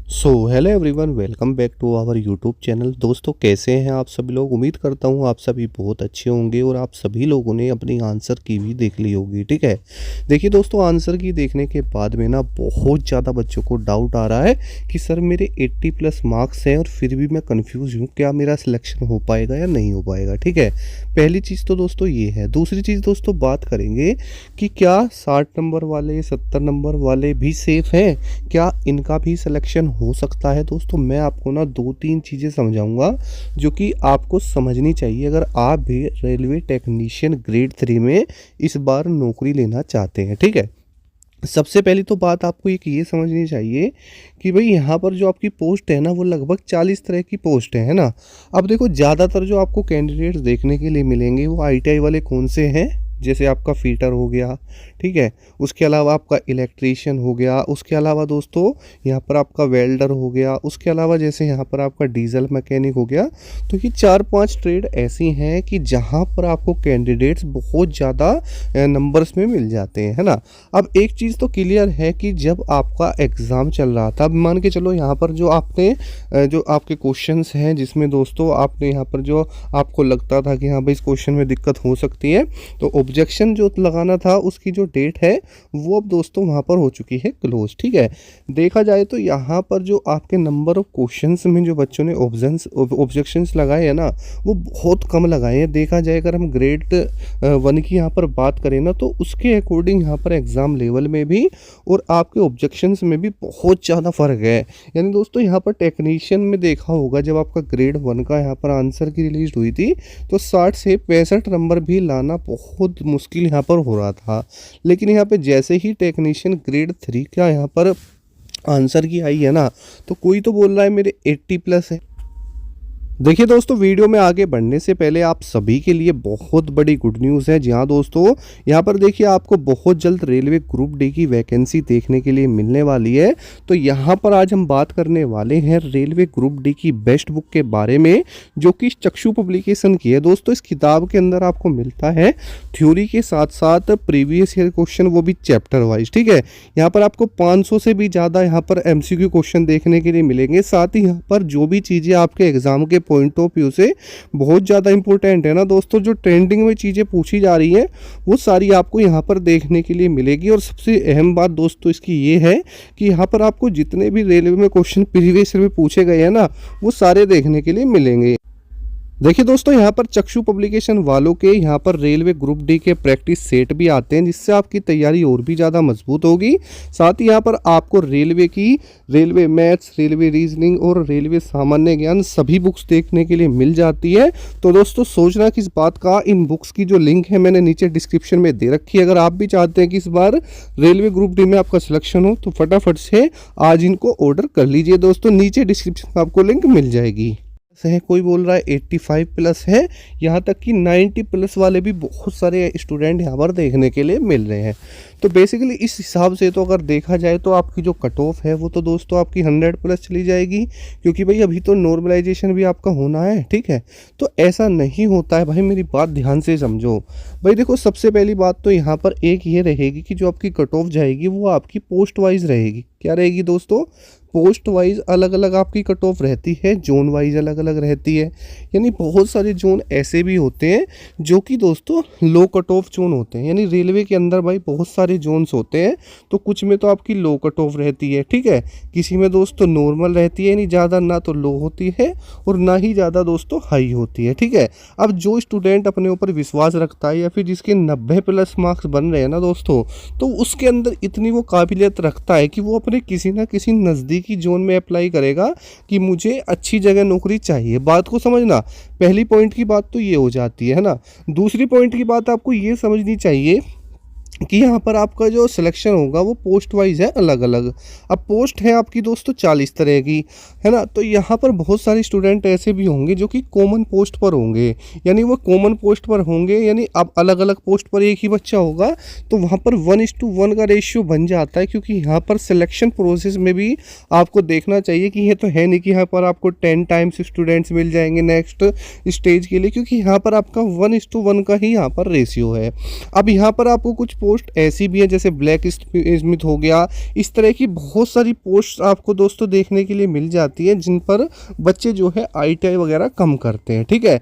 So hello everyone, welcome back to our YouTube channel. दोस्तों, कैसे हैं आप सभी लोग। उम्मीद करता हूं आप सभी बहुत अच्छे होंगे और आप सभी लोगों ने अपनी आंसर की भी देख ली होगी। ठीक है, देखिए दोस्तों, आंसर की देखने के बाद में ना बहुत ज़्यादा बच्चों को डाउट आ रहा है कि सर मेरे 80 प्लस मार्क्स हैं और फिर भी मैं कंफ्यूज हूँ, क्या मेरा सिलेक्शन हो पाएगा या नहीं हो पाएगा। ठीक है, पहली चीज़ तो दोस्तों ये है। दूसरी चीज़ दोस्तों बात करेंगे कि क्या 60 नंबर वाले 70 नंबर वाले भी सेफ़ हैं, क्या इनका भी सिलेक्शन हो सकता है। दोस्तों, मैं आपको ना 2-3 चीज़ें समझाऊंगा जो कि आपको समझनी चाहिए अगर आप भी रेलवे टेक्नीशियन ग्रेड 3 में इस बार नौकरी लेना चाहते हैं। ठीक है, सबसे पहली तो बात आपको एक ये समझनी चाहिए कि भाई यहाँ पर जो आपकी पोस्ट है ना, वो लगभग 40 तरह की पोस्ट है ना। अब देखो, ज़्यादातर जो आपको कैंडिडेट्स देखने के लिए मिलेंगे वो आईटीआई वाले कौन से हैं, जैसे आपका फीटर हो गया, ठीक है, उसके अलावा आपका इलेक्ट्रीशियन हो गया, उसके अलावा दोस्तों यहाँ पर आपका वेल्डर हो गया, उसके अलावा जैसे यहाँ पर आपका डीजल मैकेनिक हो गया। तो ये 4-5 ट्रेड ऐसी हैं कि जहाँ पर आपको कैंडिडेट्स बहुत ज़्यादा नंबर्स में मिल जाते हैं, है ना। अब एक चीज़ तो क्लियर है कि जब आपका एग्ज़ाम चल रहा था, अब मान के चलो यहाँ पर जो आपने जो आपके क्वेश्चंस हैं जिसमें दोस्तों आपने यहाँ पर जो आपको लगता था कि हाँ भाई इस क्वेश्चन में दिक्कत हो सकती है, तो ऑब्जेक्शन जो लगाना था उसकी जो डेट है वो अब दोस्तों वहाँ पर हो चुकी है क्लोज। ठीक है, देखा जाए तो यहाँ पर जो आपके नंबर ऑफ क्वेश्चंस में जो बच्चों ने ऑब्जेक्शंस लगाए हैं ना, वो बहुत कम लगाए हैं। देखा जाए अगर हम ग्रेड 1 की यहाँ पर बात करें ना, तो उसके अकॉर्डिंग यहाँ पर एग्ज़ाम लेवल में भी और आपके ऑब्जेक्शंस में भी बहुत ज़्यादा फ़र्क है। यानी दोस्तों यहाँ पर टेक्नीशियन में देखा होगा, जब आपका ग्रेड 1 का यहाँ पर आंसर की रिलीज हुई थी तो 60 से 65 नंबर भी लाना बहुत मुश्किल यहाँ पर हो रहा था। लेकिन यहाँ पे जैसे ही टेक्नीशियन ग्रेड 3 का यहाँ पर आंसर की आई है ना, तो कोई तो बोल रहा है मेरे 80 प्लस है। देखिए दोस्तों, वीडियो में आगे बढ़ने से पहले आप सभी के लिए बहुत बड़ी गुड न्यूज़ है। जी हाँ दोस्तों, यहाँ पर देखिए आपको बहुत जल्द रेलवे ग्रुप डी की वैकेंसी देखने के लिए मिलने वाली है। तो यहाँ पर आज हम बात करने वाले हैं रेलवे ग्रुप डी की बेस्ट बुक के बारे में, जो कि चक्षु पब्लिकेशन की है। दोस्तों, इस किताब के अंदर आपको मिलता है थ्योरी के साथ साथ प्रीवियस ईयर क्वेश्चन, वो भी चैप्टर वाइज। ठीक है, यहाँ पर आपको 500 से भी ज़्यादा यहाँ पर एमसीक्यू क्वेश्चन देखने के लिए मिलेंगे। साथ ही यहाँ पर जो भी चीज़ें आपके एग्जाम के पॉइंट ऑफ व्यू से बहुत ज़्यादा इंपॉर्टेंट है ना दोस्तों, जो ट्रेंडिंग में चीज़ें पूछी जा रही हैं वो सारी आपको यहाँ पर देखने के लिए मिलेगी। और सबसे अहम बात दोस्तों इसकी ये है कि यहाँ पर आपको जितने भी रेलवे में क्वेश्चन प्रीवियस ईयर में पूछे गए हैं ना, वो सारे देखने के लिए मिलेंगे। देखिए दोस्तों, यहाँ पर चक्षु पब्लिकेशन वालों के यहाँ पर रेलवे ग्रुप डी के प्रैक्टिस सेट भी आते हैं, जिससे आपकी तैयारी और भी ज़्यादा मजबूत होगी। साथ ही यहाँ पर आपको रेलवे मैथ्स, रेलवे रीजनिंग और रेलवे सामान्य ज्ञान सभी बुक्स देखने के लिए मिल जाती है। तो दोस्तों, सोचना किस बात का, इन बुक्स की जो लिंक है मैंने नीचे डिस्क्रिप्शन में दे रखी है। अगर आप भी चाहते हैं कि इस बार रेलवे ग्रुप डी में आपका सिलेक्शन हो, तो फटाफट से आज इनको ऑर्डर कर लीजिए। दोस्तों, नीचे डिस्क्रिप्शन में आपको लिंक मिल जाएगी। है, कोई बोल रहा है 85 प्लस है, यहाँ तक कि 90 प्लस वाले भी बहुत सारे स्टूडेंट यहाँ पर देखने के लिए मिल रहे हैं। तो बेसिकली इस हिसाब से तो अगर देखा जाए तो आपकी जो कट ऑफ है वो तो दोस्तों आपकी 100 प्लस चली जाएगी, क्योंकि भाई अभी तो नॉर्मलाइजेशन भी आपका होना है। ठीक है, तो ऐसा नहीं होता है भाई, मेरी बात ध्यान से समझो। भाई देखो, सबसे पहली बात तो यहाँ पर एक ये रहेगी कि जो आपकी कट ऑफ जाएगी वो आपकी पोस्ट वाइज रहेगी। क्या रहेगी दोस्तों? पोस्ट वाइज अलग अलग आपकी कट ऑफ रहती है, जोन वाइज अलग अलग रहती है। यानी बहुत सारे जोन ऐसे भी होते हैं जो कि दोस्तों लो कट ऑफ जोन होते हैं। यानी रेलवे के अंदर भाई बहुत सारे जोन्स होते हैं, तो कुछ में तो आपकी लो कट ऑफ रहती है, ठीक है, किसी में दोस्तों नॉर्मल रहती है, यानी ज़्यादा ना तो लो होती है और ना ही ज़्यादा दोस्तों हाई होती है। ठीक है, अब जो स्टूडेंट अपने ऊपर विश्वास रखता है या फिर जिसके 90 प्लस मार्क्स बन रहे हैं ना दोस्तों, तो उसके अंदर इतनी वो काबिलियत रखता है कि वो अपने किसी ना किसी नज़दीकी जोन में अप्लाई करेगा कि मुझे अच्छी जगह नौकरी चाहिए। बात को समझना, पहली पॉइंट की बात तो ये हो जाती है ना। दूसरी पॉइंट की बात आपको ये समझनी चाहिए कि यहाँ पर आपका जो सिलेक्शन होगा वो पोस्ट वाइज है, अलग अलग। अब पोस्ट है आपकी दोस्तों 40 तरह की, है ना। तो यहाँ पर बहुत सारे स्टूडेंट ऐसे भी होंगे जो कि कॉमन पोस्ट पर होंगे, यानी वो कॉमन पोस्ट पर होंगे, यानी अब अलग अलग पोस्ट पर एक ही बच्चा होगा, तो वहाँ पर 1:1 का रेशियो बन जाता है। क्योंकि यहाँ पर सिलेक्शन प्रोसेस में भी आपको देखना चाहिए कि ये तो है नहीं कि यहाँ पर आपको 10 टाइम्स स्टूडेंट्स मिल जाएंगे नेक्स्ट स्टेज के लिए, क्योंकि यहाँ पर आपका 1:1 का ही यहाँ पर रेशियो है। अब यहाँ पर आपको कुछ पोस्ट ऐसी भी है जैसे ब्लैक स्मिथ हो गया, इस तरह की बहुत सारी पोस्ट आपको दोस्तों देखने के लिए मिल जाती है जिन पर बच्चे जो है ITI वगैरह कम करते हैं। ठीक है,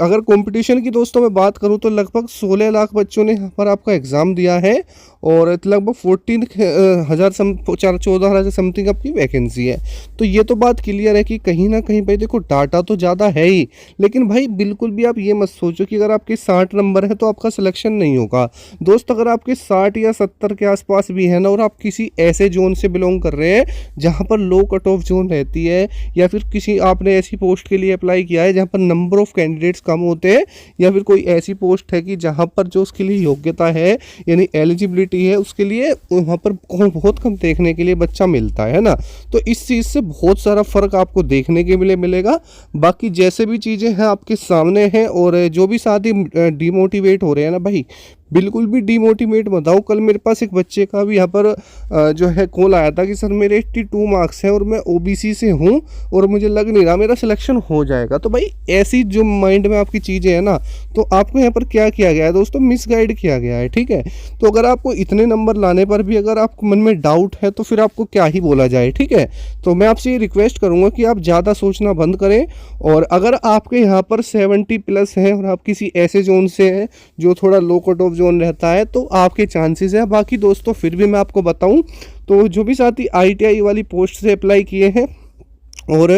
अगर कंपटीशन की दोस्तों मैं बात करूं तो लगभग 16 लाख बच्चों ने यहाँ पर आपका एग्ज़ाम दिया है और लगभग 14,000 समथिंग आपकी वैकेंसी है। तो ये तो बात क्लियर है कि कहीं ना कहीं भाई देखो डाटा तो ज़्यादा है ही, लेकिन भाई बिल्कुल भी आप ये मत सोचो कि अगर आपके 60 नंबर है तो आपका सिलेक्शन नहीं होगा। दोस्त अगर आपके 60 या 70 के आसपास भी है ना और आप किसी ऐसे जोन से बिलोंग कर रहे हैं जहाँ पर लो कट ऑफ जोन रहती है, या फिर किसी आपने ऐसी पोस्ट के लिए अप्लाई किया है जहाँ पर नंबर ऑफ कैंडिडेट्स कम होते हैं, या फिर कोई ऐसी पोस्ट है कि जहाँ पर जो उसके लिए योग्यता है यानी एलिजिबिलिटी है उसके लिए वहाँ पर बहुत कम देखने के लिए बच्चा मिलता है ना। तो इस चीज़ से बहुत सारा फ़र्क आपको देखने के लिए मिलेगा। बाकी जैसे भी चीज़ें हैं आपके सामने हैं, और जो भी साथ ही डिमोटिवेट हो रहे हैं ना भाई, बिल्कुल भी डिमोटिवेट मत हो। कल मेरे पास एक बच्चे का भी यहाँ पर जो है कॉल आया था कि सर मेरे 82 मार्क्स हैं और मैं OBC से हूँ और मुझे लग नहीं रहा मेरा सिलेक्शन हो जाएगा। तो भाई ऐसी जो माइंड में आपकी चीज़ें हैं ना, तो आपको यहाँ पर क्या किया गया है दोस्तों, मिसगाइड किया गया है। ठीक है, तो अगर आपको इतने नंबर लाने पर भी अगर आपको मन में डाउट है तो फिर आपको क्या ही बोला जाए। ठीक है, तो मैं आपसे ये रिक्वेस्ट करूँगा कि आप ज़्यादा सोचना बंद करें, और अगर आपके यहाँ पर 70+ हैं और आप किसी ऐसे जोन से हैं जो थोड़ा लो कट ऑफ जोन रहता है तो आपके चांसेस है। बाकी दोस्तों फिर भी मैं आपको बताऊं तो जो भी साथी ITI वाली पोस्ट से अप्लाई किए हैं और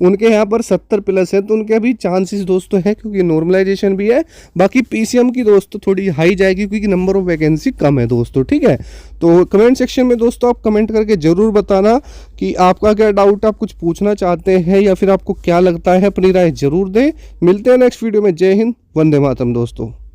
उनके यहाँ पर 70+ है तो उनके अभी चांसेस दोस्तों हैं, क्योंकि नॉर्मलाइजेशन भी है। बाकी PCM की दोस्तों थोड़ी हाई जाएगी क्योंकि नंबर ऑफ वैकेंसी कम है दोस्तों। ठीक है, तो कमेंट सेक्शन में दोस्तों आप कमेंट करके ज़रूर बताना कि आपका क्या डाउट, आप कुछ पूछना चाहते हैं या फिर आपको क्या लगता है, अपनी राय जरूर दें। मिलते हैं नेक्स्ट वीडियो में। जय हिंद, वंदे मातरम दोस्तों।